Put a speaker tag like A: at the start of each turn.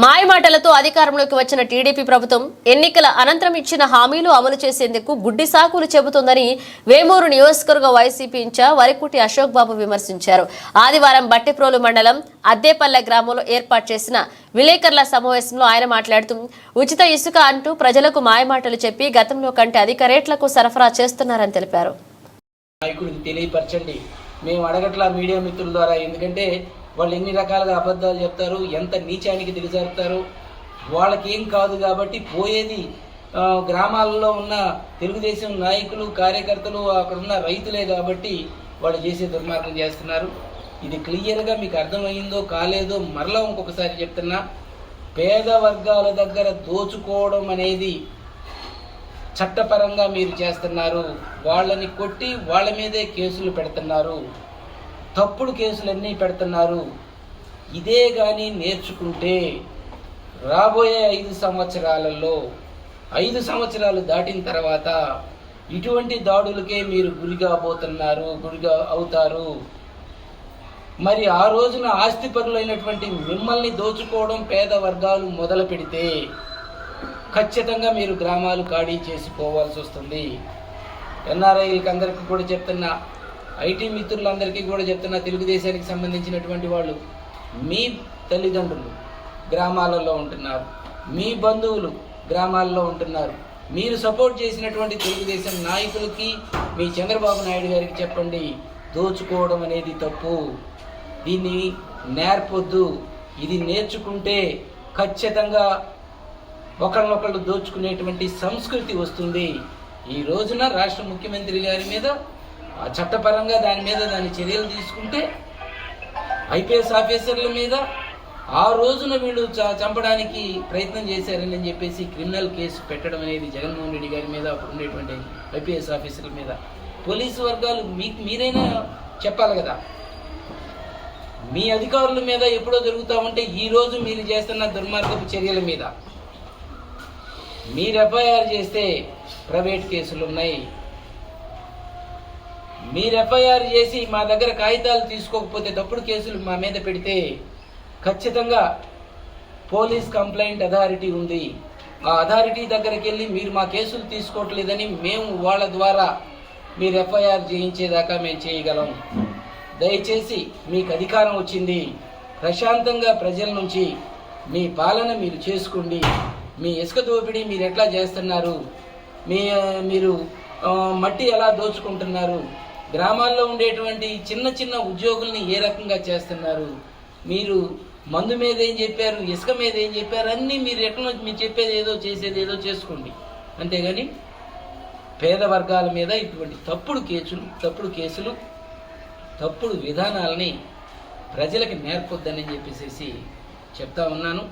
A: మాయమాటలతో అధికారంలోకి వచ్చిన టీడీపీ ప్రభుత్వం ఎన్నికల అనంతరం ఇచ్చిన హామీలు అమలు చేసేందుకు గుడ్డి సాకులు చెబుతోందని వేమూరు నియోజకవర్గ వైసీపీ ఇన్ఛార్జ్ వరికుటి అశోక్ బాబు విమర్శించారు. ఆదివారం బట్టిప్రోలు మండలం అద్దేపల్లె గ్రామంలో ఏర్పాటు చేసిన విలేకరుల సమావేశంలో ఆయన మాట్లాడుతూ ఉచిత ఇసుక అంటూ ప్రజలకు మాయమాటలు చెప్పి గతంలో కంటే అధిక రేట్లకు సరఫరా చేస్తున్నారని తెలిపారు.
B: నాయకుడికి తెలియపరచండి, మేము అడగట్లా మీడియా మిత్రుల ద్వారా. ఎందుకంటే వాళ్ళు ఎన్ని రకాలుగా అబద్ధాలు చెప్తారు, ఎంత నీచానికి దిగజారుతారు, వాళ్ళకి ఏం కాదు. కాబట్టి పోయేది గ్రామాలలో ఉన్న తెలుగుదేశం నాయకులు, కార్యకర్తలు, అక్కడ ఉన్న రైతులే. కాబట్టి వాళ్ళు చేసే దుర్మార్గం చేస్తున్నారు. ఇది క్లియర్గా మీకు అర్థమైందో కాలేదో మరలా ఇంకొకసారి చెప్తున్నా, పేద వర్గాల దగ్గర దోచుకోవడం అనేది చట్టపరంగా మీరు చేస్తున్నారు. వాళ్ళని కొట్టి వాళ్ళ మీదే కేసులు పెడుతున్నారు, తప్పుడు కేసులన్నీ పెడుతున్నారు. ఇదే కానీ నేర్చుకుంటే రాబోయే 5 సంవత్సరాలలో 5 సంవత్సరాలు దాటిన తర్వాత ఇటువంటి దాడులకే మీరు గురిగా అవుతారు. మరి ఆ రోజున ఆస్తిపరులైనటువంటి మిమ్మల్ని దోచుకోవడం పేద వర్గాలు మొదలు పెడితే ఖచ్చితంగా మీరు గ్రామాలు ఖాళీ చేసిపోవాల్సి వస్తుంది. ఎన్ఆర్ఐలకి అందరికీ కూడా చెప్తున్నా, ఐటీ మిత్రులందరికీ కూడా చెప్తున్నా, తెలుగుదేశానికి సంబంధించినటువంటి వాళ్ళు మీ తల్లిదండ్రులు గ్రామాలలో ఉంటున్నారు, మీ బంధువులు గ్రామాల్లో ఉంటున్నారు. మీరు సపోర్ట్ చేసినటువంటి తెలుగుదేశం నాయకులకి, మీ చంద్రబాబు నాయుడు గారికి చెప్పండి, దోచుకోవడం అనేది తప్పు, దీన్ని నేర్పొద్దు. ఇది నేర్చుకుంటే ఖచ్చితంగా ఒకళ్ళనొకళ్ళు దోచుకునేటువంటి సంస్కృతి వస్తుంది. ఈ రోజున రాష్ట్ర ముఖ్యమంత్రి గారి మీద చట్టపరంగా దాని చర్యలు తీసుకుంటే ఐపీఎస్ ఆఫీసర్ల మీద ఆ రోజున వీళ్ళు చంపడానికి ప్రయత్నం చేశారని చెప్పేసి క్రిమినల్ కేసు పెట్టడం అనేది జగన్మోహన్ రెడ్డి గారి మీద, అప్పుడు ఉండేటువంటి ఐపీఎస్ ఆఫీసర్ల మీద పోలీసు వర్గాలు మీరైనా చెప్పాలి కదా. మీ అధికారుల మీద ఎప్పుడో జరుగుతూ ఉంటే ఈ రోజు మీరు చేస్తున్న దుర్మార్గపు చర్యల మీద మీరు ఎఫ్ఐఆర్ చేస్తే ప్రైవేట్ కేసులు ఉన్నాయి. మీరు ఎఫ్ఐఆర్ చేసి మా దగ్గర కాగితాలు తీసుకోకపోతే తప్పుడు కేసులు మా మీద పెడితే ఖచ్చితంగా పోలీస్ కంప్లైంట్ అథారిటీ ఉంది. ఆ అథారిటీ దగ్గరికి వెళ్ళి మీరు మా కేసులు తీసుకోవట్లేదని మేము వాళ్ళ ద్వారా మీరు ఎఫ్ఐఆర్ చేయించేదాకా మేము చేయగలం. దయచేసి మీకు అధికారం వచ్చింది, ప్రశాంతంగా ప్రజల నుంచి మీ పాలన మీరు చేసుకోండి. మీ ఇసుక దోపిడీ మీరు ఎట్లా చేస్తున్నారు, మీరు మట్టి ఎలా దోచుకుంటున్నారు, గ్రామాల్లో ఉండేటువంటి చిన్న చిన్న ఉద్యోగుల్ని ఏ రకంగా చేస్తున్నారు, మీరు మందు మీద ఏం చెప్పారు, ఇసుక మీద ఏం చెప్పారు, అన్నీ మీరు ఎట్లా మీరు చెప్పేది ఏదో చేసేది ఏదో చేసుకోండి. అంతేగాని పేద వర్గాల మీద ఇటువంటి తప్పుడు కేసులు తప్పుడు విధానాలని ప్రజలకి నేర్పొద్దని చెప్పేసి చెప్తా ఉన్నాను.